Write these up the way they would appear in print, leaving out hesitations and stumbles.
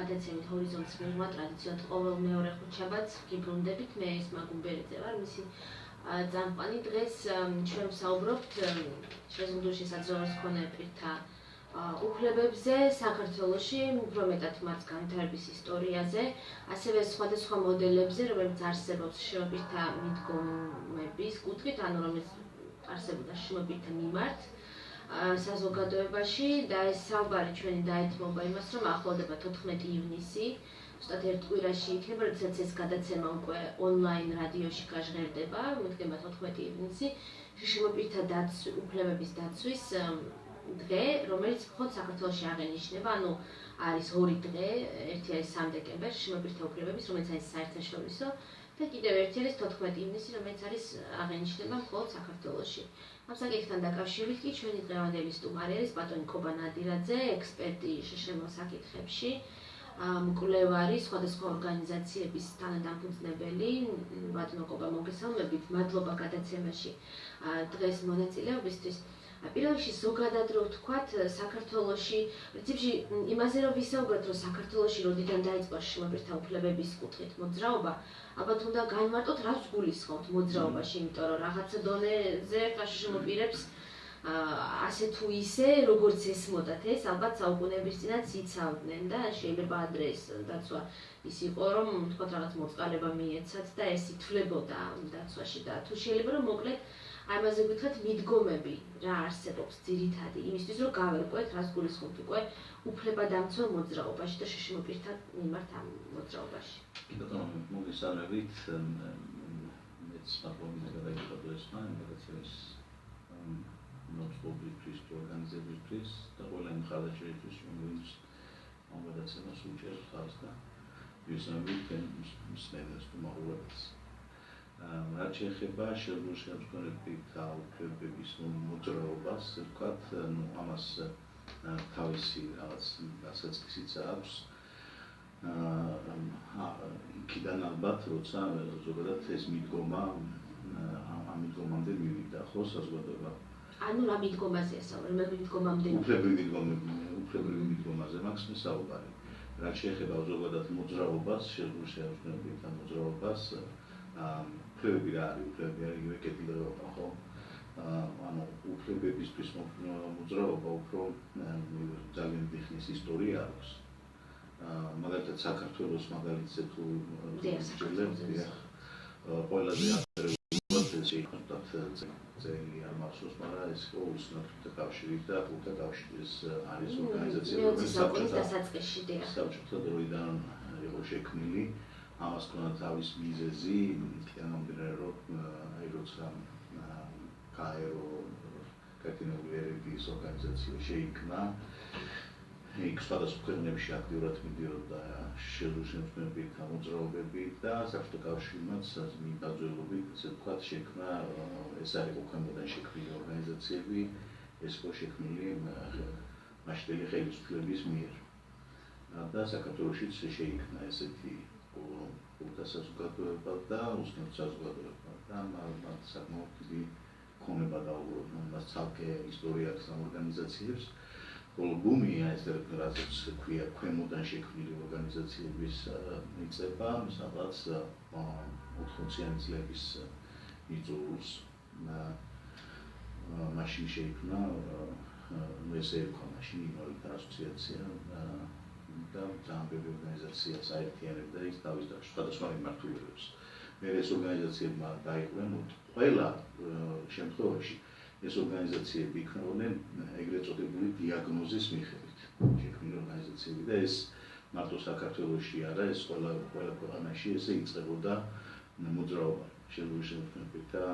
გადაცემით ჰორიზონტის მიღმა ტრადიციულად ყოველ მეორე ხუთშაბათს გიბრუნდებით, მე ის მაგუმბერიძე ვარ, მისი წამყვანი. დღეს ჩვენ ვსაუბრობთ შეზღუდული საზღვაოს მქონე პირთა უფლებებზე საქართველოში, უფრო მეტად მათ განვითარების ისტორიაზე, ასევე სხვადასხვა მოდელებზე, რომელიც არსებობს შრომებირთა მიდგომების კუთხით, ანუ რომელიც არსებობდა შრომებირთა მიმართ საზოგადოებაში და ეს საუბარი ჩვენი დაეთმობა იმას, რომ ახლოვდება 14 ივნისი, ზუსტად ერთ კვირაში იქნება, როდესაც ეს გადაცემა უკვე ონლაინ რადიოში გაჟღერდება, მოდგება 14 ივნისი, შრომებირთა უფლებების დაცვის დღე, რომელიც მხოლოდ საქართველოში აღენიშნება, ანუ არის ორი დღე, ერთი არის 3 დეკემბერი, შრომებირთა უფლებების, რომელიც არის საერთაშორისო და კიდევ ერთი არის 14 ივნისი, რომელიც არის აღენიშნება მხოლოდ საქართველოში. ამ საკითხთან დაკავშირებით კი ჩვენი დღევანდელი სტუმარი არის ბატონი კობა ნადირაძე, ექსპერტი შშმ საკითხებში, მკვლევარი, სხვადასხვა ორგანიზაციების თანადამფუძნებელი. ბატონო კობა, მოგესალმებით, მადლობა გადაცემაში დღეს მონაწილეობისთვის. პირველ რიგში ზოგადად რო ვთქვათ, საქართველოში, პრინციპში იმაზე რომ ვისაუბროთ, რომ საქართველოში როდიდან დაიწყო შრომებირთა უფლებების კუთხით მოძრაობა, ალბათ უნდა განმარტოთ, რას გულისხმობთ მოძრაობაში, იმიტომ რომ რაღაცა დონეზე შრომო პირებს ასე თუ ისე, როგორც ესმოდათ ეს, ალბათ საუკუნეების წინაც იცავდნენ და შეიძლება ადრე ეს დაცვა ის იყო, რომ თქვათ რაღაც მოწყალება მიეცათ და ეს ითვლებოდა დაცვაში და თუ შეიძლება რომ მოკლედ ამაზე გითხრათ მიდგომები რა არსებობს ძირითადი იმისთვის რომ გავერკვეთ რას გულისხმობთ უკვე უფლებადამცველ მოძრაობაში და შრომო პირთა მიმართ ამ მოძრაობაში. ბატონო, მოგესალმებით, მეც მადლობა გადაიხადოს მაგაცის ნოწობისთვის ორგანიზებისთვის და ყველა იმ ხალხისთვის, რომელიც ამ გადაცემას უჭერს ხალხს და ვისაუბრებთ მსმენელს თუ მაყურებელს. რაც შეეხება შეზღუდული პირთა უფლებების მოძრაობას, ვთქვათ, ამას თავისი რაღაც დასაწყისიც აქვს. იქიდან ალბათ, როცა ზოგადად ეს მიდგომა ამ მიდგომამდე მივიდა, ხო, საზოგადოება. ანუ რა მიდგომაზეა საუბარი, მე მიდგომამდე. უფლებრივი მიდგომაზე მაქვს საუბარი. რაც შეეხება ზოგადად მოძრაობას, შეზღუდული პირთა მოძრაობას, უფლებები რა არის, უფლებები არის იგივე კეთილდღეობა, ხო? ანუ უფლებებისთვის მოძრაობა უფრო ძალიან დიდი ხნის ისტორია აქვს. მაგალითად საქართველოს მაგალითზე თუ ვიძებთ, ყველაზე წელი არ მახსოვს, მაგრამ ეს იყო უსნათლთა კავშირი და ფულთა კავშირის არის ორგანიზაცია, რომელიც საბჭოთა დროიდან იყო შექმნილი. ამას ქონდა თავის მიზეზი, იქიდან მომდინარე, რომ როცა გაერო კეთილდღეობის ერების ორგანიზაცია შეიქმნა, იქ სხვადასხვა ქვეყნებში აქტიურად მიდიოდა შეზღუდული პირთა მოძრაობები და საბჭოთა კავშირმაც მიმდაბრძოლებით, ასე ვთქვათ, შექმნა ეს არის უქმედან შექმნილი ორგანიზაციები, ეს იყო შექმნილი მასშტაბური ხელისუფლების მიერ. და საქართველოშიც შეიქმნა ესეთი ფულთა საზოგადოება და უსნოთ საზოგადოება და მათ საკმაოდ დიდი ქონება დაუბრუნდა მას ცალკე ისტორია აქვს ამ ორგანიზაციებს. ხოლო ბუმია ეს რაც ქვია ქვემოდან შექმნილი ორგანიზაციების მიწება, სადაც 80-იანი წლების მიწურულს მაშინ შეიქმნა ეს ერქვა მაშინ ინვალიდთა ასოციაცია და ძალიან ბევრი ორგანიზაცია საერთიანებდა ის თავის სხვადასხვა მიმართულებებს. მე ეს ორგანიზაციებმა დაიყვნენ ყველა შემთხვევაში ეს ორგანიზაციები იქნებოდნენ ეგრეთ წოდებული დიაგნოზის მიხედვით შექმნილი ორგანიზაციები და ეს მარტო საქართველოში არა, ეს ყველა ქვეყანაში ესე იწყებოდა მოძრაობა შეზღუდული პირთა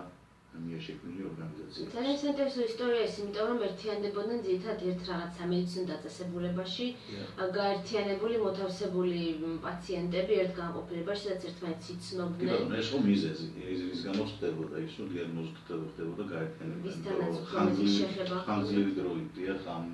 მიერ შექმნილი ორგანიზაციები. ძალიან საინტერესო ისტორია ის, იმიტომ რომ ერთიანდებოდნენ ძირითადად ერთ რაღაც სამედიცინო დაწესებულებაში გაერთიანებული მოთავსებული პაციენტები ერთ განყოფილებაში, სადაც ერთმანეთს იცნობდნენ. კი, ეს ხო მიზეზი, ის გამოც ხდებოდა ის, რომ დიაგნოზი ხდებოდა გაერთიანებული. ხანგრძლივი დროიდია ამ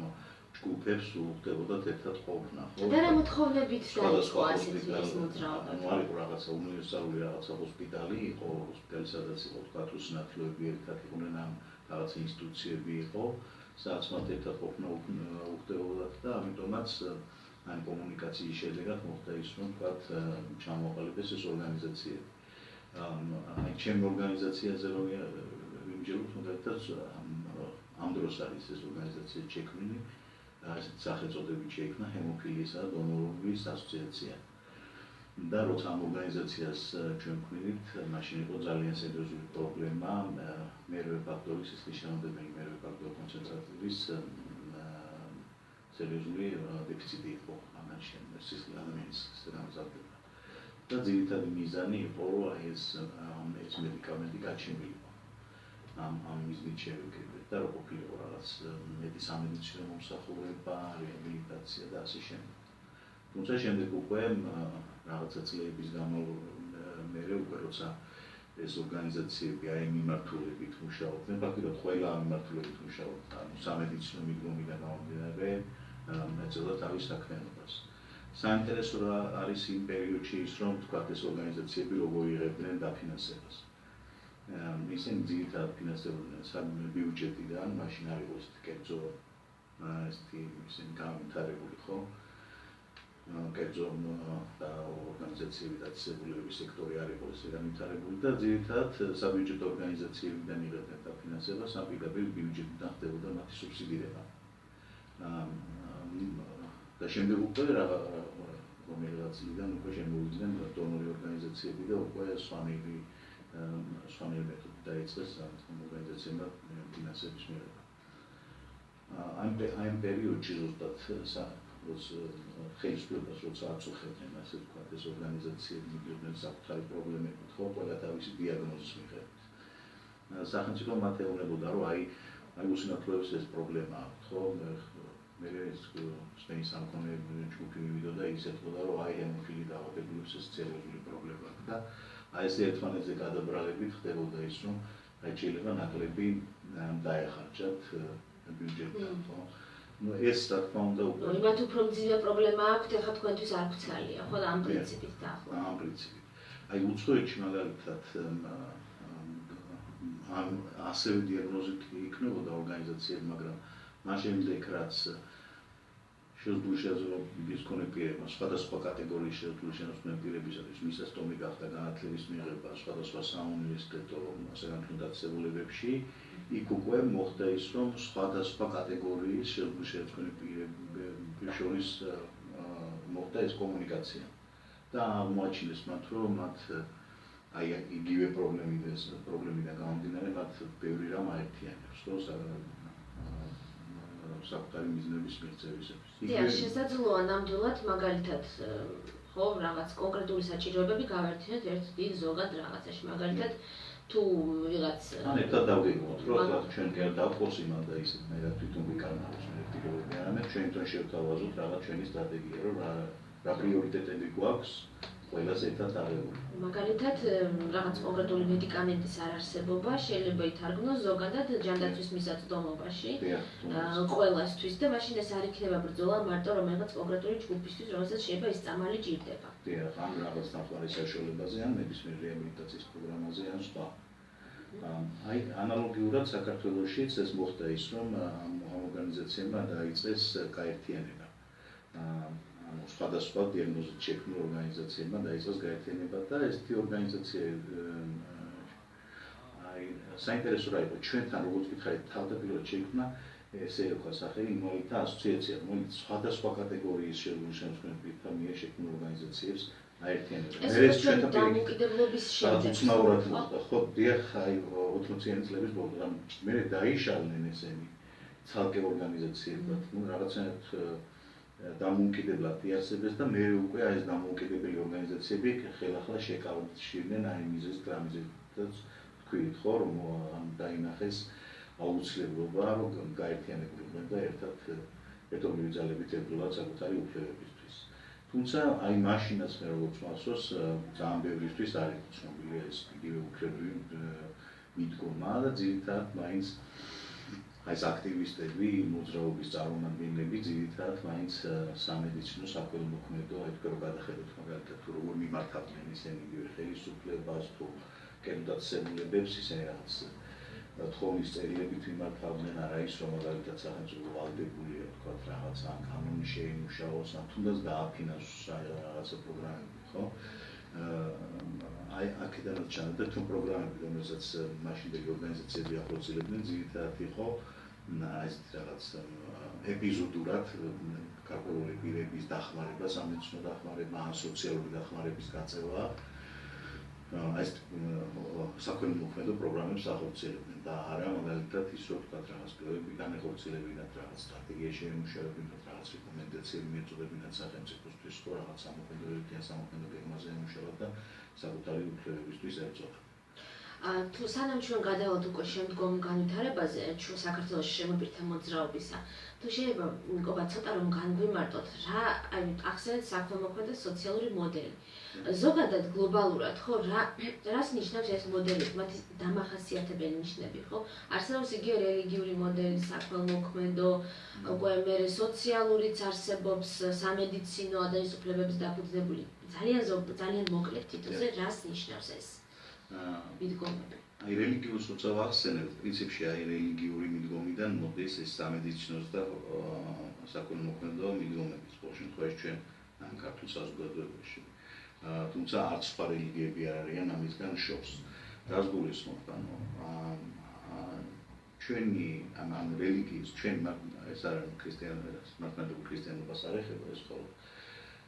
ჯგუფებს უხდებოდა ერთად ყოფნა, ხო? და რა მოთხოვნებით დაიწყო ასეთი ეს მოძრაობა? არ იყო რაღაცა უნივერსალური რაღაცა ჰოსპიტალი, იყო ჰოსპიტალი, სადაც იყო თქვათ უსნათლოები ერთად იყვნენ ამ რაღაცა ინსტიტუციები იყო, სადაც მათ ერთად ყოფნა უხდებოდა და ამიტომაც ან კომუნიკაციის შედეგად მოხდა ის, რომ თქვათ ჩამოყალიბეს ეს ორგანიზაციები. აი ჩემ ორგანიზაციაზე რომ ვიმჯეროთ, მაგალითად ამ დროს არის ეს ორგანიზაცია შექმნილი, სახელწოდებით შეიქმნა ჰემოფილიისა და დონორობის ასოციაცია. და როცა ამ ორგანიზაციას ჩვენ ვქმნით, მაშინ იყო ძალიან სერიოზული პრობლემა მერვე ფაქტორის სისხლის შემადგენელი მერვე ფაქტორის კონცენტრაციის სერიოზული დეფიციტი იყო ამაში სისხლის ადამიანის გამზარდება. და ძირითადი მიზანი იყო რომ ეს მედიკამენტი გაჩენილიყო. ამ მიზნით შევეკრიბეთ და რო ყოფილიყო რაღაც მეტი სამედიცინო მომსახურება, რეაბილიტაცია და ასე შემდეგ. თუმცა შემდეგ უკვე რაღაცა წლების განმავლობაში უკვე როცა ეს ორგანიზაციები აი მიმართულებით მუშაობდნენ, ფაქტობრივად ყველა მიმართულებით მუშაობდა, სამედიცინო მიდგომიდან გამომდინარე ეწეოდა თავის საქმიანობას. საინტერესო არის იმ პერიოდში ის, რომ თქვათ ეს ორგანიზაციები როგორ იღებდნენ დაფინანსებას. ისინი ძირითადად ფინანსდებოდნენ ბიუჯეტიდან, მაშინ არ იყო ესეთი კერძო ისინი განვითარებული ხო? კერძო და ორგანიზაციები და ცებულებების სექტორი არ იყო ესე განვითარებული და ძირითადად საბიუჯეტო ორგანიზაციებიდან იღებდნენ დაფინანსებას, ამ პირდაპირ ბიუჯეტიდან ხდებოდა მათი სუბსიდირება. და შემდეგ უკვე რომელიღაც წლიდან უკვე შემოვიდნენ დონორი ორგანიზაციები და უკვე სვანილი მეთოდი დაიწყეს ამ ორგანიზაციებმა ფინანსების მიღება. ამ პერიოდში ზუსტად ხელისუფლებას როცა აწუხებდნენ, ასე ვთქვათ, ეს ორგანიზაციები მიდიოდნენ საკუთარი პრობლემებით, ხო, ყველა თავისი დიაგნოზის მიხედვით. სახელმწიფო მათ ეუბნებოდა, რომ აი უსინათლოების ეს პრობლემა აქვს, ხო, მე სპენის სამკონეები ჯგუფი მივიდოდა ის ეთქოდა, რომ აი ჰემოფილი დაავადებულებს ეს სერიოზული პრობლემა აქვს და აი ეს ერთმანეთზე გადაბრალებით ხდებოდა ის, რომ აი შეიძლება ნაკლები დაეხარჯათ ბიუჯეტიდან, ხო? ეს რა თქმა უნდა უკვე იმათ უფრო მძიმე პრობლემა აქვს, ეხლა თქვენთვის არ გცალია, ხო, ამ პრინციპით დაახლოებით. ამ პრინციპით. აი უცხოეთში მაგალითად ასევე დიაგნოზით იქნებოდა ორგანიზაციები, მაგრამ მას შემდეგ რაც შეზღუდული შეძლებლობის მქონე პირებმა სხვადასხვა კატეგორიის შეზღუდული შეძლებლობის პირებისათვის მისასტომი გახდა განათლების მიღება სხვადასხვა საუნივერსიტეტო საგანმანათლებლო დაწესებულებებში, იქ უკვე მოხდა ის, რომ სხვადასხვა კატეგორიის შეზღუდული შეძლებლობის პირებს შორის მოხდა ეს კომუნიკაცია და აღმოაჩინეს მათ, რომ მათ აი იგივე პრობლემიდან გამომდინარე, მათ ბევრი რამ აერთიანებს, ხო, საკუთარი მიზნების მიღწევისათვის. დიახ, შესაძლოა ნამდვილად მაგალითად ხო, რაღაც კონკრეტული საჭიროებები გავერთიოთ ერთ დიდ ზოგად რაღაცაში, მაგალითად თუ ვიღაც ან ერთად დავგეგმოთ, რომ ჩვენ დავყოს იმან და ისეთ მე რა თვითონ ვიკარნავოს მე პირობები, არამედ ჩვენ თვითონ შევთავაზოთ რაღაც ჩვენი სტრატეგია, რომ რა პრიორიტეტები გვაქვს ყველას ერთად აღებული. მაგალითად, რაღაც კონკრეტული მედიკამენტის არარსებობა შეიძლება ითარგმნოს ზოგადად ჯანდაცვის მისაწვდომობაში ყველასთვის და მაშინ ეს არ იქნება ბრძოლა მარტო რომელიღაც კონკრეტული ჯგუფისთვის, რომელსაც შეიძლება ის წამალი ჭირდება. დიახ, ამ რაღაც ნახევარი საშუალებაზე ან ნებისმიერ რეაბილიტაციის პროგრამაზე ან სხვა. აი ანალოგიურად საქართველოშიც ეს მოხდა ის, რომ ამ ორგანიზაციებმა დაიწყეს გაერთიანება. სხვადასხვა დიაგნოზით შექმნილ ორგანიზაციებმა დაიწყეს გაერთიანება და ესეთი ორგანიზაციები აი საინტერესო რა იყო ჩვენთან როგორც გითხარით თავდაპირველად შეიქმნა ესე ერქვა სახელი ინვალიდთა ასოციაცია, რომელიც სხვადასხვა კატეგორიის შეზღუდული შემოსავლების პირთა მიერ შექმნილ ორგანიზაციებს აერთიანებდა. ეს ჩვენთან დამოუკიდებლობის შემდეგ უცნაურად მოხდა, ხო, დიახ, აი 80-იანი წლების ბოლოს მე დაიშალნენ ესენი ცალკე ორგანიზაციებად, ну რაღაცნაირად დამოუკიდებლად იარსებეს და მე უკვე აი ეს დამოუკიდებელი ორგანიზაციები ხელახლა შეკავდნენ აი მიზეზ ტრამიზეთაც თქვით ხო რომ დაინახეს აუცილებლობა რომ გაერთიანებულიყვნენ და ერთობლივი ძალებით ებრძოლათ საკუთარი უფლებებისთვის. თუმცა აი მაშინაც მე როგორც მახსოვს ძალიან ბევრისთვის არ იყო ცნობილი ეს იგივე უფლებრივი მიდგომა და ძირითადად მაინც აი ეს აქტივისტები, მოძრაობის წარმომადგენლები ძირითადად მაინც სამედიცინო საქველმოქმედო აი თქვენ რომ გადახედოთ მაგალითად თუ როგორ მიმართავდნენ ისინი იგივე ხელისუფლებას თუ კერძო დაწესებულებებს ისინი რაღაც თხოვნის წერილებით მიმართავდნენ, არა ის, რომ მაგალითად სახელმწიფო ვალდებულია, თქვათ, რაღაცა კანონი შეიმუშაოს, ან თუნდაც დააფინანსოს რაღაცა პროგრამები, ხო? აი, აქედანაც ჩანდა თუ პროგრამები, რომელსაც მაშინდელი ორგანიზაციები ახორციელებდნენ, ძირითადად იყო ეს რაღაც ეპიზოდურად გარკვეული პირების დახმარება, სამედიცინო დახმარება, ან სოციალური დახმარების გაწევა. ეს საქველმოქმედო პროგრამებს ახორციელებდნენ და არა მაგალითად ის რომ თქვა რაღაც კვლევები განეხორციელებინათ, რაღაც სტრატეგია შეიმუშავებინათ, რაღაც რეკომენდაციები მიეწოდებინათ სახელმწიფოსთვის, ხო რაღაც სამოქმედებებთან ან სამოქმედო გეგმაზე ემუშავათ და საკუთარი უფლებებისთვის ეწოდა. თუ სანამ ჩვენ გადავალთ უკვე შემდგომ განვითარებაზე, ჩვენ საქართველოს შემოբირთა მოძრაობისა, თუ შეიძლება მეგობრებო ცოტა რომ განგვიმარტოთ, რა აი ახსენეთ საქველმოქმედო სოციალური მოდელი. ზოგადად გლობალურად, ხო, რას ნიშნავს ეს მოდელი, მათი დამახასიათებელი ნიშნები, ხო? არსებობს იგივე რელიგიური მოდელი, საქველმოქმედო, უკვე მერე სოციალურიც არსებობს, სამედიცინო ადამიანის უფლებების დაფუძნებული. ძალიან მოკლედ თითოზე რას ნიშნავს ეს? მიდგომები. აი რელიგიურს როცა ვახსენებ, პრინციპში აი რელიგიური მიდგომიდან მოდის ეს სამედიცინოს და საქველმოქმედო მიდგომების ბოლო შემთხვევაში ჩვენ ქართულ საზოგადოებაში. თუმცა არც სხვა რელიგიები არ არიან ამისგან შორს. რას გულისხმობ, ანუ ჩვენი ამ რელიგიის, ჩვენ ეს არ არის ქრისტიანობას, მართლმადიდებლურ ქრისტიანობას არ ეხება ეს ხოლმე.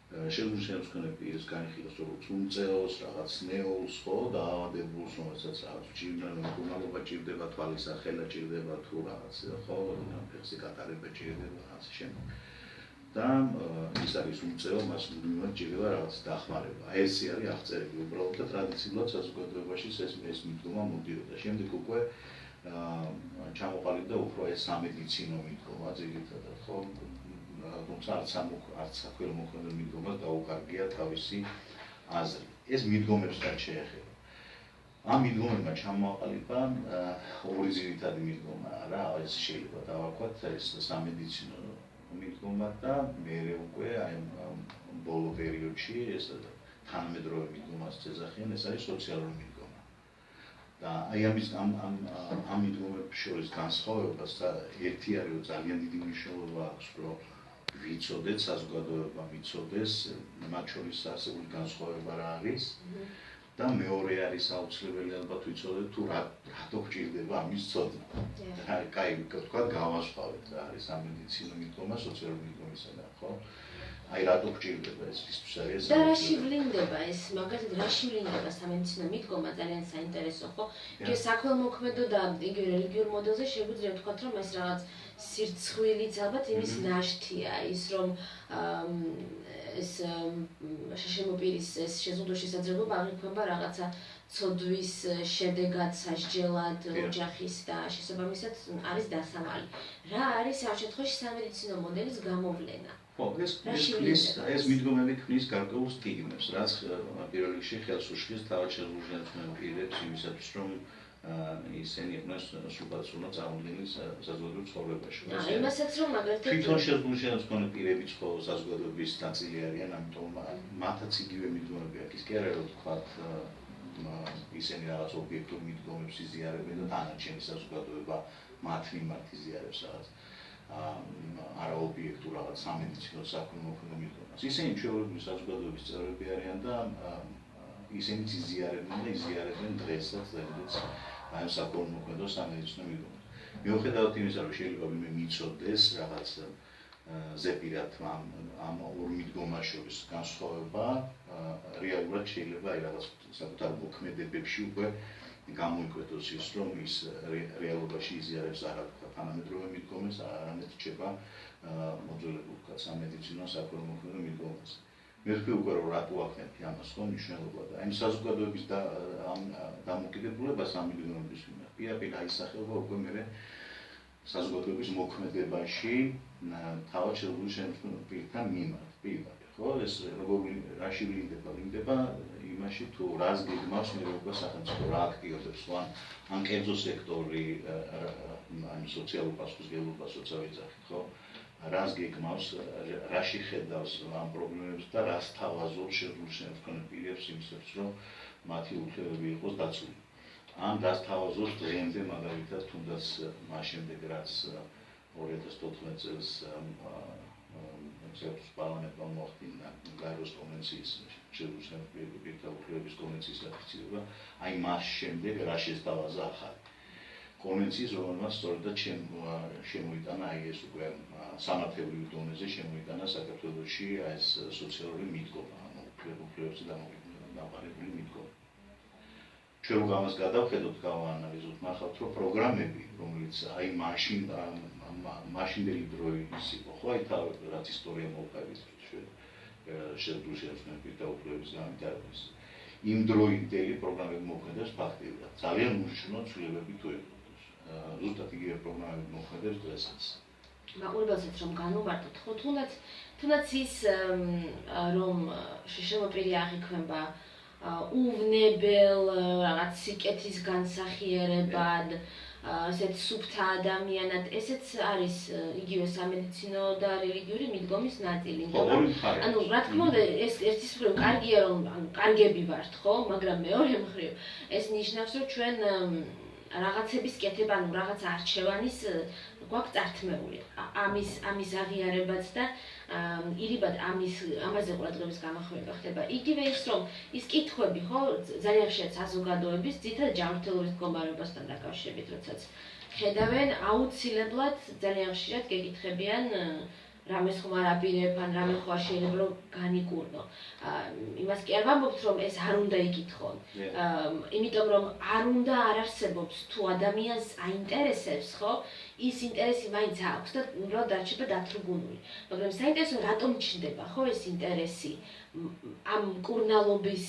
შეგვიძლია პირის განხილოს როგორც უმწეოს, რაღაც ნეოლს, ხო, დაავადებულს, რომელსაც რაღაც მკურნალობა ჭირდება, თვალის ახელა ჭირდება, თუ რაღაც, ხო, ფეხზე გატარება ჭირდება, რაღაც შემო. და ის არის უმწეო, მას მუდმივად ჭირდება რაღაც დახმარება. ეს არის აღწერილი უბრალოდ და ტრადიციულად საზოგადოებაში ეს მიდგომა მოდიოდა. შემდეგ უკვე ჩამოყალიბდა უფრო ეს სამედიცინო მიდგომა, ძირითადად, ხო? თუმცა არც საქველმოქმედო მიდგომას დაუკარგია თავისი აზრი. ეს მიდგომებს რაც შეეხება. ამ მიდგომებმა ჩამოაყალიბა ორი ძირითადი მიდგომა, რა, ეს შეიძლება დავაქვათ ეს სამედიცინო მიდგომა და მერე უკვე აი ბოლო პერიოდში ეს თანამედროვე მიდგომას ეძახიან, ეს არის სოციალური მიდგომა. და აი ამ მიდგომებს შორის განსხვავებას და ერთი არის რომ ძალიან დიდი მნიშვნელობა აქვს, რომ ვიცოდეთ საზოგადოება მიცოდეს, მათ შორის არსებული განსხვავება რა არის და მეორე არის აუცილებელი ალბათ ვიცოდეთ თუ რატო გჭირდება ამის ცოდნა. კაი, თქვა გავასწავლეთ რა არის სამედიცინო მიდგომა, სოციალური მიდგომისგან, ხო? აი რატო გჭირდება ეს ისთვის არის და რაში ვლინდება ეს, მაგალითად რაში ვლინდება სამედიცინო მიდგომა, ძალიან საინტერესო, ხო? იგივე საქველმოქმედო და იგივე რელიგიურ მოდელზე შეგვიძლია ვთქვათ, რომ ეს რაღაც სირცხვილიც ალბათ იმის ნაშთია, ის რომ ეს შემოპირის ეს შეზღუდვა შესაძლებლობა აღიქვება რაღაცა ცოდვის შედეგად სასჯელად ოჯახის და შესაბამისად არის დასამალი. რა არის ამ შემთხვევაში სამედიცინო მოდელის გამოვლენა? ხო, ეს მიდგომები ქმნის გარკვეულ სტიგმებს, რაც პირველ რიგში ხელს უშლის თავად შეზღუდულ პირებს იმისათვის, რომ ისინი იყვნენ სრულპასუხო წარმოდგენილი საზოგადოებრივ ცხოვრებაში. იმასაც რომ მაგალითად თვითონ შეზღუდულ მქონე პირებიც ხო საზოგადოების ნაწილი არიან, ამიტომ მათაც იგივე მიდგომები აქვს. ის კი არა რომ თქვათ ისინი რაღაც ობიექტურ მიდგომებს იზიარებენ და დანარჩენი საზოგადოება მათ მიმართ იზიარებს რაღაც არაობიექტურ რაღაც სამედიცინო საქველმოქმედო მიდგომას. ისინი ჩვეულებრივი საზოგადოების წევრები არიან და ისინი იზიარებენ დღესაც აი საქველმოქმედო სამედიცინო მიდგომას. მიუხედავად იმისა, რომ შეიძლება ვინმე მიცოდეს რაღაც ზეპირად ამ ორ მიდგომას შორის განსხვავება, რეალურად შეიძლება აი რაღაც საკუთარ მოქმედებებში უკვე გამოიკვეთოს ის, რომ ის რეალობაში იზიარებს არა თანამედროვე მიდგომას, არამედ რჩება მოძველებულ სამედიცინო საქველმოქმედო მიდგომას. მე ვთქვი უკვე რომ რატო აქნეთი ამას ხო მნიშვნელობა და აი საზოგადოების დამოკიდებულებას ამ მიდგომების მიმართ პირდაპირ აისახება უკვე მე საზოგადოების მოქმედებაში თავად შეზღუდულ პირთან მიმართ პირდაპირ ხო ეს რაში ვლინდება იმაში თუ რას გეგმავს მიღება სახელმწიფო რა აქტივობებს ხო ან კერძო სექტორი ან სოციალურ პასუხისმგებლობას როცა ვიძახით ხო რას გეგმავს რაში ხედავს ამ პრობლემებს და რას თავაზობს შეზღუდულ პირებს იმისათვის რომ მათი უფლებები იყოს დაცული ან დასთავაზოს დღემდე მაგალითად თუნდაც მას შემდეგ რაც 2014 წელს ევროპის პარლამენტმა მოახდინა გაეროს კონვენციის შეზღუდული პირთა უფლებების კონვენციის რატიფიცირება, აი მას შემდეგ რა შესთავაზა ახალი კონვენციის, რომელმაც სწორედაც შემოიტანა აი ეს უკვე სამართლებრივ დონეზე შემოიტანა საქართველოში ეს სოციალური მიდგომა, ანუ უფლებებზე დამყარებული მიდგომა. ჩვენ რომ ამას გადავხედოთ, გავაანალიზოთ, ნახავთ, რომ პროგრამები, რომელიც აი მაშინდელი დროის იყო, ხო, აი რაც ისტორია მოვყავით შეზღუდული პირთა უფლებების განვითარების. იმ დროინდელი პროგრამები მოქმედებს ფაქტიურად. ძალიან უშნო ცვლილებები თუ ეყოდეს. ზუსტად იგივე პროგრამები მოქმედებს დღესაც. მაყურებელსაც რომ განვმარტოთ, ხო, თუნდაც ის რომ შემოპირი აღიქვება უვნებელ რაღაც სიკეთის განსახიერებად, ასეთ სუფთა ადამიანად, ესეც არის იგივე სამედიცინო და რელიგიური მიდგომის ნაწილი. ანუ რა თქმა უნდა, ეს ერთის მხრივ კარგია რომ კარგები ვართ, ხო, მაგრამ მეორე მხრივ ეს ნიშნავს, რომ ჩვენ რაღაცების კეთება, ანუ რაღაც არჩევანის გვაქვს წართმეული. ამის აღიარებაც და ირიბად ამაზე ყურადღების გამახვილება ხდება. იგივე ის რომ ის კითხვები, ხო, ძალიან ხშირად საზოგადოების ძირითადად ჯანმრთელობის მდგომარეობასთან დაკავშირებით, როდესაც ხედავენ, აუცილებლად ძალიან ხშირად გეკითხებიან რამეს ხომ არ აპირებ, ან რამე ხო არ შეიძლება რომ განიკურნო. იმას კი არ ვამბობთ, რომ ეს არ უნდა იკითხონ. იმიტომ რომ არ უნდა არ არსებობს თუ ადამიანს აინტერესებს, ხო, ის ინტერესი მაინც აქვს და უბრალოდ დარჩება დათრგუნული. მაგრამ საინტერესო რატომ ჩნდება, ხო, ეს ინტერესი ამ მკურნალობის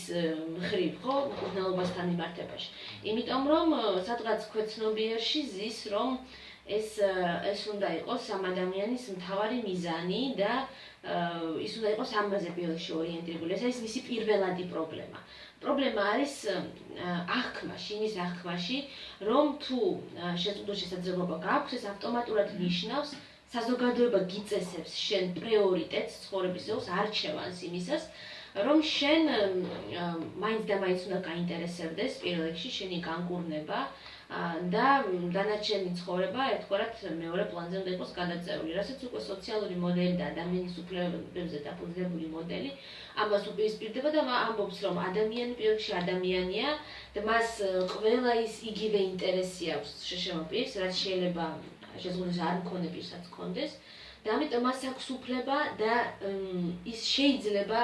მხრივ, ხო, მკურნალობასთან მიმართებაში. იმიტომ რომ სადღაც ქვეცნობიერში ზის, რომ ეს უნდა იყოს ამ ადამიანის მთავარი მიზანი და ის უნდა იყოს ამაზე პირველში ორიენტირებული. ეს არის მისი პირველადი პრობლემა. პრობლემა არის აღქმაში, იმის აღქმაში, რომ თუ შეზღუდული შესაძლებლობა გაქვს, ეს ავტომატურად ნიშნავს საზოგადოება გიწესებს შენ პრიორიტეტს ცხოვრების ზოლს არჩევანს იმისას, რომ შენ მაინც და მაინც უნდა გაინტერესებდეს პირველ რიგში შენი განკურნება და დანარჩენი ცხოვრება ერთგვარად მეორე პლანზე უნდა იყოს გადაწეული, რასაც უკვე სოციალური მოდელი და ადამიანის უფლებებზე დაფუძნებული მოდელი ამას უპირისპირდება და ამბობს, რომ ადამიანი პირველ რიგში ადამიანია და მას ყველა ის იგივე ინტერესი აქვს შემოპირს, რაც შეიძლება შეზღუდულს არ მქონე პირსაც ჰქონდეს და ამიტომ მას აქვს უფლება და ის შეიძლება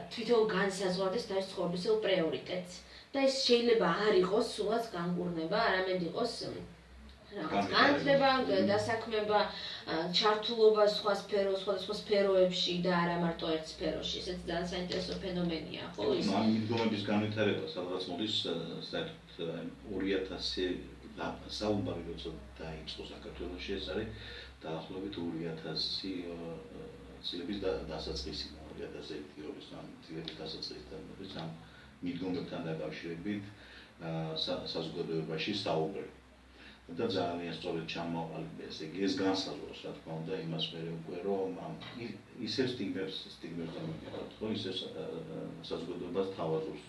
თვითონ განსაზღვრავდეს თავის ცხოვრებისელ პრიორიტეტს. და ეს შეიძლება არ იყოს სულაც განკურნება, არამედ იყოს რაღაც განათლება, დასაქმება, ჩართულობა სხვადასხვა სფეროებში და არა მარტო ერთ სფეროში. ესეც ძალიან საინტერესო ფენომენია, ხო? ამ მიდგომების განვითარება სადღაც მოდის საერთოდ 2000 საუბარი როცა დაიწყო საქართველოში, ეს არის დაახლოებით 2000 წლების დასაწყისიდან, 2001 წლების დასაწყისიდან მიდგომებთან დაკავშირებით საზოგადოებაში საუბარი. და ძალიან სწორედ ჩამოყალიბდა ესე იგი ეს განსაზღვროს, რა თქმა უნდა, იმას მერე უკვე რომ ისევ სტიგმებს დამოკიდოთ, ხო, ისევ საზოგადოებას თავაზობს,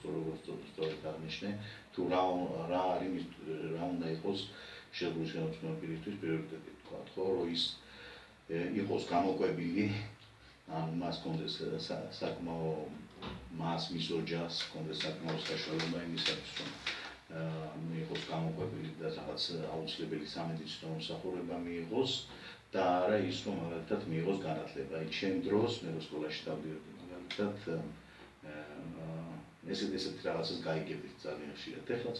სწორედ აღნიშნე, თუ რა არის რა უნდა იყოს შეზღუდული შემოწმებული პირისთვის პრიორიტეტი, თქვა, ხო, რომ ის იყოს გამოკვებილი, ან მას კონდეს საკმაო მას მის ოჯახს კონდეს საკმაო საშუალება იმისათვის, რომ მიიღოს გამოკვებილი და რაღაც აუცილებელი სამედიცინო მომსახურება მიიღოს და არა ის, რომ მაგალითად მიიღოს განათლება. აი ჩემ დროს მე რო სკოლაში დავდიოდი, მაგალითად ესეთი რაღაცას გაიგებთ ძალიან ხშირად. ეხლაც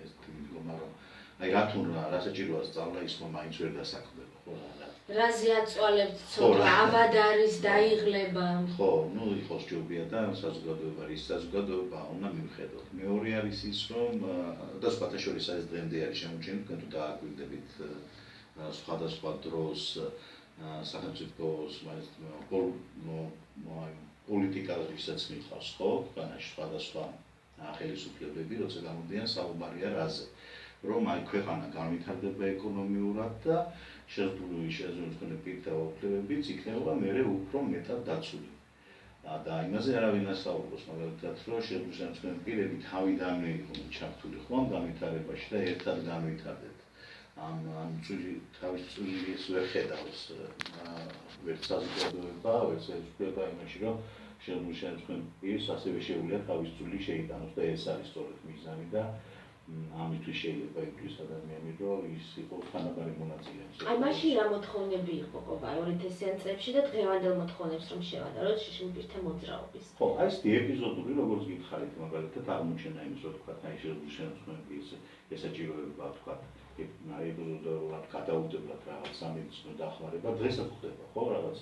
ეს მდგომა რომ აი რა თუნ რა საჭიროა სწავლა ის რომ მაინც ვერ დასაქმდება, ხო რა. რაზე აწვალებთ ცოტა ავად არის დაიღლება. ხო, ნუ იყოს ჯობია და საზოგადოება ის საზოგადოება უნდა მივხედოთ. მეორე არის ის რომ და სხვათა შორის არის დღემდე არის შემოჩენილი, თქვენ თუ დააკვირდებით სხვადასხვა დროს სახელმწიფოს პოლიტიკასაც მიყავს, ხო, ქვეყანაში სხვადასხვა ხელისუფლებები, როცა გამოდიან საუბარია რაზე, რომ აი ქვეყანა განვითარდება ეკონომიურად და შეზღუდული პირთა უფლებებიც იქნება მერე უფრო მეტად დაცული. და იმაზე არავინ ასწავლოს, მაგალითად, რომ შეგვიძლია თქვენ პირები თავიდანვე იყვნენ ჩართული ხომ განვითარებაში და ერთად განვითარდეთ. ამ თავის წვლილს ვერ ხედავს ვერც საზოგადოება, ვერც ერთობა იმაში, რომ შეგვიძლია თქვენ პირს ასევე შეუძლია თავის წვლილი შეიტანოს და ეს არის სწორედ მიზანი და ამისთვის შეიძლება იგრძნოს ადამიანი, რომ ის იყოს თანაბარი მონაწილე. აი მაშინ რა მოთხოვნები იყო ყოფა 2000-იან წლებში და დღევანდელ მოთხოვნებს რომ შევადაროთ შიშიმპირთა მოძრაობის. ხო, აი ეს ეპიზოდური როგორც გითხარით, მაგალითად აღმოჩენა იმის, რომ თქვა, აი შეგვიძლია თქვენ პირს ესაჭიროება თქვა, ეპიზოდურად გადაუდებლად რაღაც სამედიცინო დახმარება დღესაც ხდება, ხო, რაღაც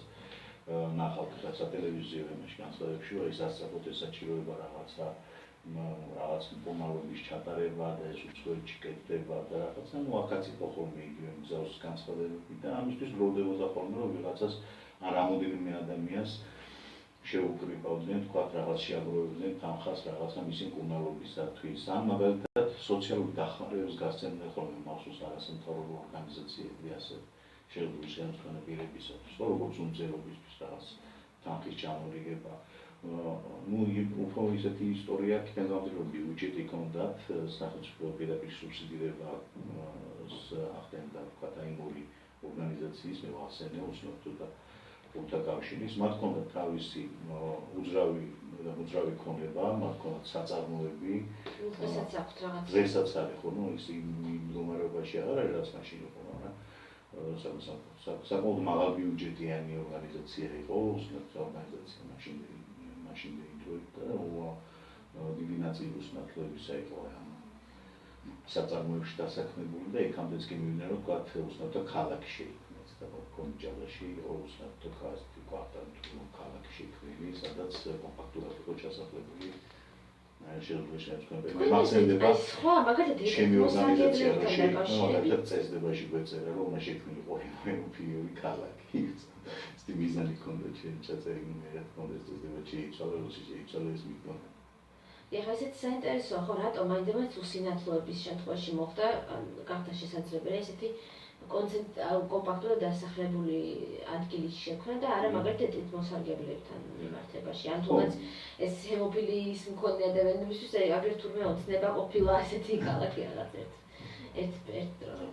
ნახავთ სატელევიზიო იმაში განსხვავებებში, რომ ის ასწავლოთ ესაჭიროება რაღაცა რაღაც პომალობის ჩატარება და ეს უცხოეთში კეთდება და რაღაცა აქაც იყო ხოლმე იგივე მგზავრს განსხვავებები და ამისთვის გროვდებოდა ხოლმე რომ ვიღაცას რამოდენიმე ადამიანს შეუგრიბავდნენ თქვა რაღაც შეაგროვებდნენ თანხას რაღაცა მისი მკურნალობისათვის ან მაგალითად სოციალური დახმარებას გასცემდნენ ხოლმე მახსოვს არასამთავრობო ორგანიზაციები ასე შეუძლია თქვენ პირებისათვის როგორც უმწერლობისთვის რაღაც თანხის ჩამორიგება ну и უფრო ისეთი ისტორია კიდევ გამოდიოდა ბიუჯეტი კონდათ სახელმწიფო პირდაპირ სუბსიდირება ახდენდა თქვა დაიმური ორგანიზაციის მევახსენე უსმენთ და ურთა კავშირის მათ ჰქონდათ თავისი უძრავი ქონება მათ ჰქონდათ საწარმოები დღესაც აქვთ რაღაც დღესაც არის ხო ნუ ის მდგომარეობაში აღარ არის რაც მაშინ იყო მაგრამ საკმაოდ მაღალ ბიუჯეტიანი ორგანიზაცია იყო უსმენთ ორგანიზაცია მაშინ და დიდი ნაწილი უსმართლოებისა იყო ამ საწარმოებში დასაქმებული და იქამდეც კი მივიდნენ რომ თქვათ უსმართლო ქალაქი შეიქმნეს და კომიჯალაში უსმართლო ქალაქი შეიქმნილი სადაც კომპაქტურად იყო ჩასახლებული შეგვიძლია თქვენ მახსენდება სხვა მაგალითად ჩემი ორგანიზაციაში წესდებაში გვეწერა რომ უნდა შექმნილიყო ევროპული ქალაქი ეს მიზანი ჰქონდა ჩაწერილი მე რა თქმა უნდა წესდებაში შეიცვალა ეს მიგონა ეხლა ესეც საინტერესოა ხო რატომ მაინდამაც უსინათლოების შემთხვევაში მოხდა გახდა შესაძლებელი ესეთი კომპაქტურად დასახლებული ადგილის შექმნა და არა მაგალითად მოსარგებლებთან მიმართებაში ან თუნდაც ეს ჰემოფილიის მქონე ადამიანებისთვის აგერ თურმე ოცნება ყოფილა ესეთი ქალაქი რაღაც ერთ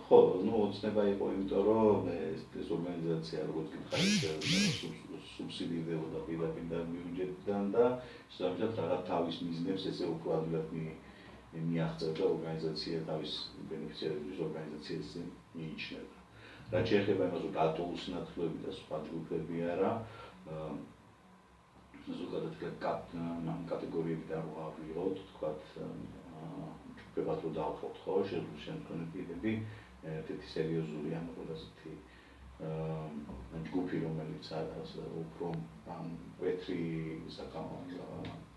ხო ნუ ოცნება იყო იმიტომ რომ ეს ორგანიზაცია როგორც გითხარით სუბსიდირდებოდა პირდაპირ ბიუჯეტიდან და შესაბამისად რაღაც თავის მიზნებს ესე უფრო ადვილად მიაღწევდა ორგანიზაცია თავის ბენეფიციარების ორგანიზაციას მიიჩნევდა. რაც შეეხება იმას, რომ რატო უსინათლოები და სხვა ჯგუფები არა, ზოგადად კატეგორიები და რა ავიღოთ, თქვათ, ჯგუფებად რო დავხოთ, ხო, შეგვიძლია თქვენ პირები ერთ-ერთი სერიოზული ან ყველაზე ჯგუფი რომელიც არის უფრო პეტრი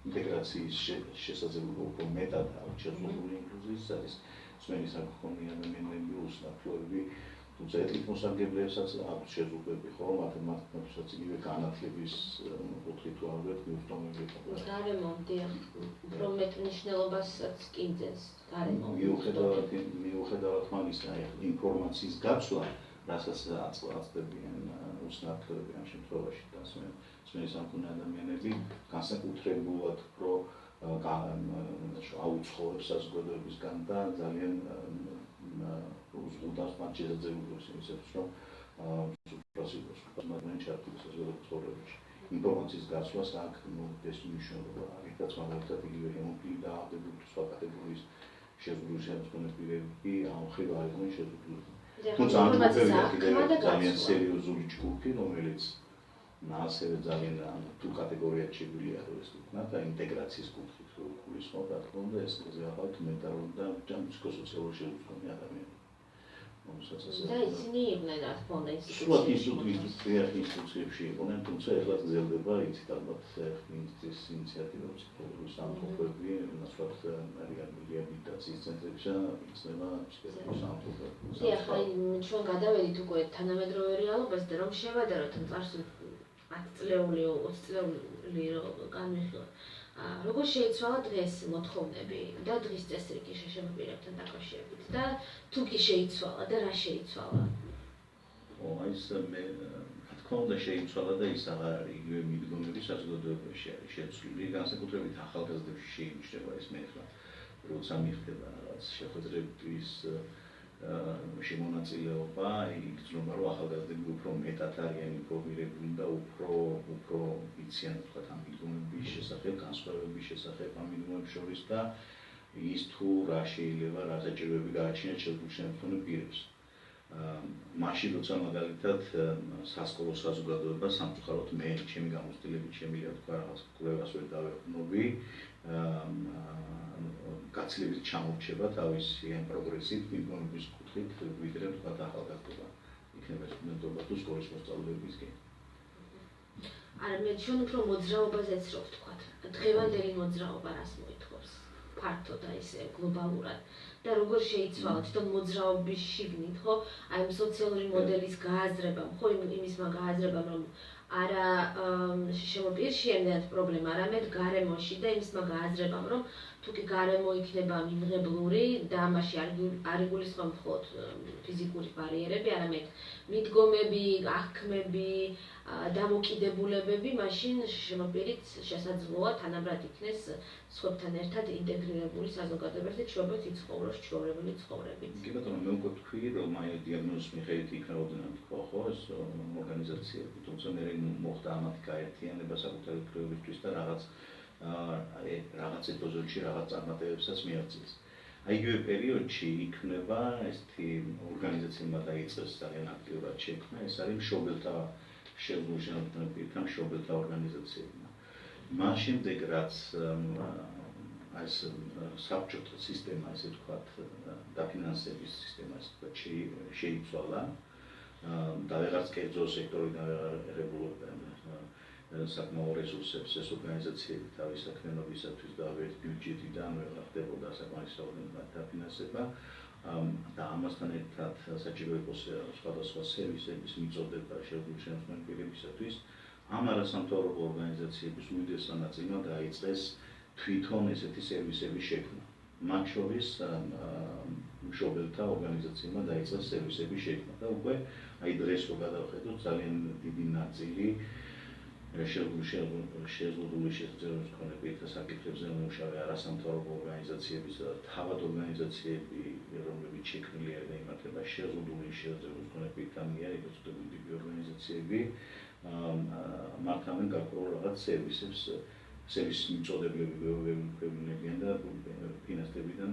ინტეგრაციის შესაძლებლობა უფრო მეტად აქვს შესაძლებელი ინკლუზიის არის სმენის საკონი ადამიანები უსაფლოები თუმცა ეთნიკ მოსარგებლებსაც აქვს შესაძლებლობები ხო მათემატიკასაც იგივე განათლების კუთხით თუ აღარ მიუწვდომელი იყო გარემონტი უფრო მეტ მნიშვნელობასაც კიდეს გარემონტი მიუხედავად მაგისა ინფორმაციის გაცვლა რასაც აწდებიან უსაფლოები ამ შემთხვევაში და სმენის საკონი ადამიანები განსაკუთრებულად პრო აუცხოვებს საზოგადოებისგან და ძალიან უზღუდავს მათ შესაძლებლობას იმისათვის რომ სუპრასიტყვასთან ჩართული საზოგადოების ცხოვრებაში ინფორმაციის გაცვლას აქ ეს მნიშვნელობა რითაც მაგალითად იგივე ჰემოფილი და აღდებულ სხვა კატეგორიის შეძლებული პირები ამ ხრივ არიან შეძლებული თუმცა ამ ჯგუფები ძალიან სერიოზული ჯგუფი რომელიც ასევე ძალიან თუ კატეგორიად შეგვიძლია რომ ეს ვთქვა და ინტეგრაციის კუთხით რო გულისხმობ რა თქმა უნდა ეს ზოგადად მენტალური და ფსიქოსოციალური შეუძლებელი ადამიანები და ისინი იყვნენ რა თქმა უნდა ინსტიტუციებში იყვნენ თუმცა ეხლა გრძელდება იცით ალბათ ეს ინიციატივა ფსიქოლოგიური სამყოფები ნაცვლად რეაბილიტაციის ცენტრებში იქნება ფსიქოლოგიური სამყოფები ახლა ჩვენ გადავედით უკვე თანამედროვე რეალობაზე და რომ შევადაროთ ან წარსული 10 წლეული 20 წლეული რომ განვიხილოთ როგორ შეიცვალა დღეს მოთხოვნები და დღის წესრიგი შეშემოყირებთან დაკავშირებით და თუ კი შეიცვალა და რა შეიცვალა? აი ეს მე თქმა უნდა შეიცვალა და ის აღარ იგივე მიდგომები საზოგადოებაში არის შეცვლილი, განსაკუთრებით ახალგაზრდებში შეიმჩნევა ეს მე ხა, როცა მიხდება რაღაც შეხვედრების შემონაწილეობა, იგრძნობა, რომ ახალგაზრდები უფრო მეტად არიან ინფორმირებული და უფრო იციან თქვა ამ მიდგომების შესახებ, განსხვავების შესახებ ამ მიდგომებს შორის და ის თუ რა შეიძლება რა საჭიროები გააჩნიათ შეგვიძლია პირებს. მაშინ როცა მაგალითად სასკოლო საზოგადოება სამწუხაროდ მე ჩემი გამოცდილებით შემიძლია თქვა რაღაც კვლევას ვერ დავეყნობი გაცილებით ჩამორჩება თავისი ამ პროგრესით მიდგომების კუთხით ვიდრე თქვა ახალგაზრდობა იქნება სტუდენტობა თუ სკოლის მოსწავლეებისკენ. არა მე ჩვენ უფრო მოძრაობაზეც რო ვთქვათ დღევანდელი მოძრაობა რას მოითხოვს ფართოდ და ისე გლობალურად და როგორ შეიცვალა თვითონ მოძრაობის შიგნით ხო აი ამ სოციალური მოდელის გააზრება ხო იმის გააზრება რომ არა შემოპირში ემდენად პრობლემა არამედ გარემოში და იმის გააზრება რომ თუ კი გარემო იქნება მიმღებლური და ამაში არ იგულისხმება მხოლოდ ფიზიკური ბარიერები არამედ მიდგომები, აღქმები, დამოკიდებულებები, მაშინ შემოპირით შესაძლოა თანაბრად იქნეს სხვებთან ერთად ინტეგრირებული საზოგადოებაში და ჩვეულებრივ იცხოვროს ჩვეულებრივი ცხოვრებით. კი ბატონო, მე უკვე თქვი, რომ აი დიაგნოზის მიხედვით იქნებოდნენ თქვა ხო ეს ორგანიზაციები, თუმცა მე მოხდა ამათი გაერთიანება საკუთარი კვლევებისთვის და რაღაც ეპიზოდში რაღაც წარმატებებსაც მიაღწიეს. აი იგივე პერიოდში იქნება ესეთი ორგანიზაციებმა დაიწყეს ძალიან აქტიურად შექმნა, ეს არის მშობელთა შეგვიძლია მშობელთა ორგანიზაციებმა. მას შემდეგ რაც ეს საბჭოთა სისტემა, ესე ვთქვათ, დაფინანსების სისტემა, ესე ვთქვათ, შეიცვალა და ვეღარც კერძო სექტორიდან ვეღარ იღებულობდნენ საკმაო რესურსებს ეს ორგანიზაციები თავის საქმიანობისათვის და ვერც ბიუჯეტიდან ვეღარ ხდებოდა საკმარისად დაფინანსება და ამასთან ერთად საჭირო იყო სხვადასხვა სერვისების მიწოდება შეგვიძლია პირებისათვის ამ არასამთავრობო ორგანიზაციების უდიდესმა ნაწილმა დაიწყეს თვითონ ესეთი სერვისების შექმნა. მათ შორის მშობელთა ორგანიზაციებმა დაიწყეს სერვისების შექმნა და უკვე აი დღეს რო გადავხედოთ ძალიან დიდი ნაწილი შეზღუდული შესაძლებლობის მქონეებით და საკითხებზე მუშაობენ არასამთავრობო ორგანიზაციების და თავად ორგანიზაციები, რომლებიც შექმნილი არ და იმართება შეზღუდული შესაძლებლობის მქონეებით და მიერ ეკონომიკური ორგანიზაციები მართავენ გარკვეულ რაღაც სერვისებს სერვისის მიწოდებლები ვეუბნებიან და ფინანსდებიან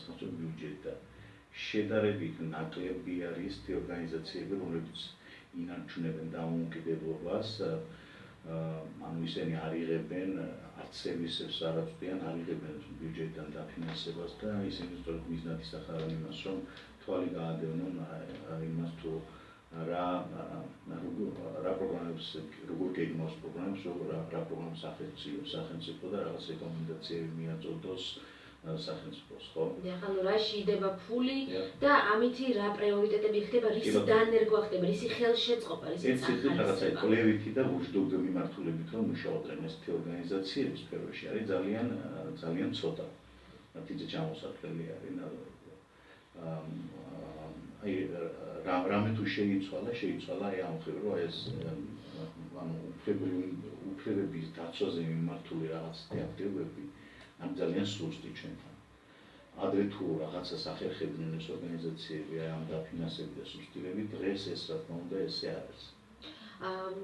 სახელმწიფო ბიუჯეტიდან. შედარებით ნაკლები არის ეს ორგანიზაციები, რომლებიც ინარჩუნებენ დამოუკიდებლობას, ანუ ისინი არ იღებენ არც სერვისებს არ აწვდიან, არ იღებენ ბიუჯეტიდან დაფინანსებას და ისინი სწორედ მიზნად ისახავენ იმას, რომ თვალი გაადევნონ იმას თუ რა პროგრამებს, როგორ გეგმავს პროგრამებს, რა პროგრამებს სახელმწიფო და რაღაც რეკომენდაციები მიაწოდოს სახელმწიფოს, ხო? ანუ რაში იდება ფული და ამითი რა პრიორიტეტები ხდება, რისი დანერგვა ხდება, რისი ხელშეწყობა, რისი წახალისება. რაღაცა კვლევითი და უჯდობდო მიმართულებით რომ მუშაობდნენ ესეთი ორგანიზაციები სფეროში არის ძალიან ცოტა. თითქოს ჩამოსაყრელი არის. აი რამე თუ შეიცვალა აი ამ ხრივ რომ ეს ანუ უფლებების დაცვაზე მიმართული რაღაც აქტივობები ამ ძალიან სუსტი ჩვენთან. ადრე თუ რაღაცას ახერხებდნენ ეს ორგანიზაციები ამ დაფინანსებით და სუსტილებით, დღეს ეს რა თქმა უნდა ესე არის.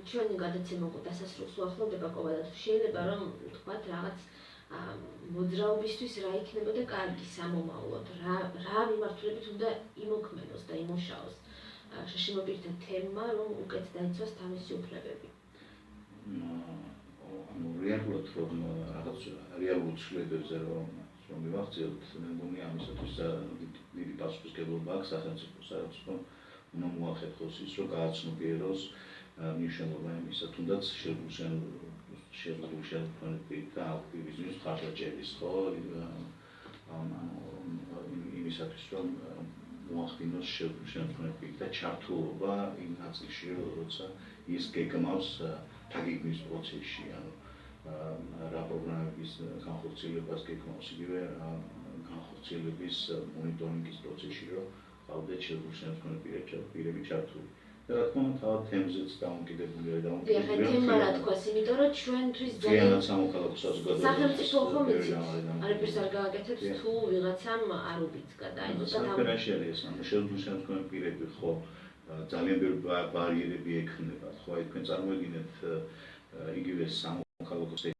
ჩვენი გადაცემა უკვე დასასრულს უახლოვდება ყოველად. შეიძლება რომ ვთქვათ რაღაც მოძრაობისთვის რა იქნებოდა კარგი სამომავლოდ, რა მიმართულებით უნდა იმოქმედოს და იმუშაოს. შემოპირთა თემა, რომ უკეთ დაიცვას თავისი უფლებები. ანუ რეალურად რომ რაღაც რეალურ ცვლილებებზე რომ მივახციოთ, მე მგონი ამისათვის დიდი პასუხისმგებლობა აქვს სახელმწიფოს, უნდა მოახერხოს ის, რომ გააცნობიეროს მნიშვნელობა იმისა, თუნდაც შეგვიძლია და აქტივიზმის ხარჯაჭერის, ხო? იმისათვის, რომ მოახდინოს შეგვიძლია და ჩართულობა იმ ნაწილში, როცა ის გეგმავს თაგეგმვის პროცესში, ანუ რა პროგრამების განხორციელებას გეგმავს, იგივე განხორციელების მონიტორინგის პროცესში, რომ ყავდეთ შეგვიძლია პირები ჩართული. რა თქმა უნდა, თავად თემზეც დამოკიდებულია და დიახ, თემა რა თქვას, იმიტომ რომ ჩვენთვის ძალიან სამოქალაქო საზოგადოება სახელმწიფო ხომ იცით, არაფერს არ გააკეთებს თუ ვიღაცამ არ უბიძგა და აი საფერაში არის ამ შეუძლებელი პირები ხო ძალიან ბევრი ბარიერები ექნებათ, ხო აი თქვენ წარმოიდგინეთ იგივე სამოქალაქო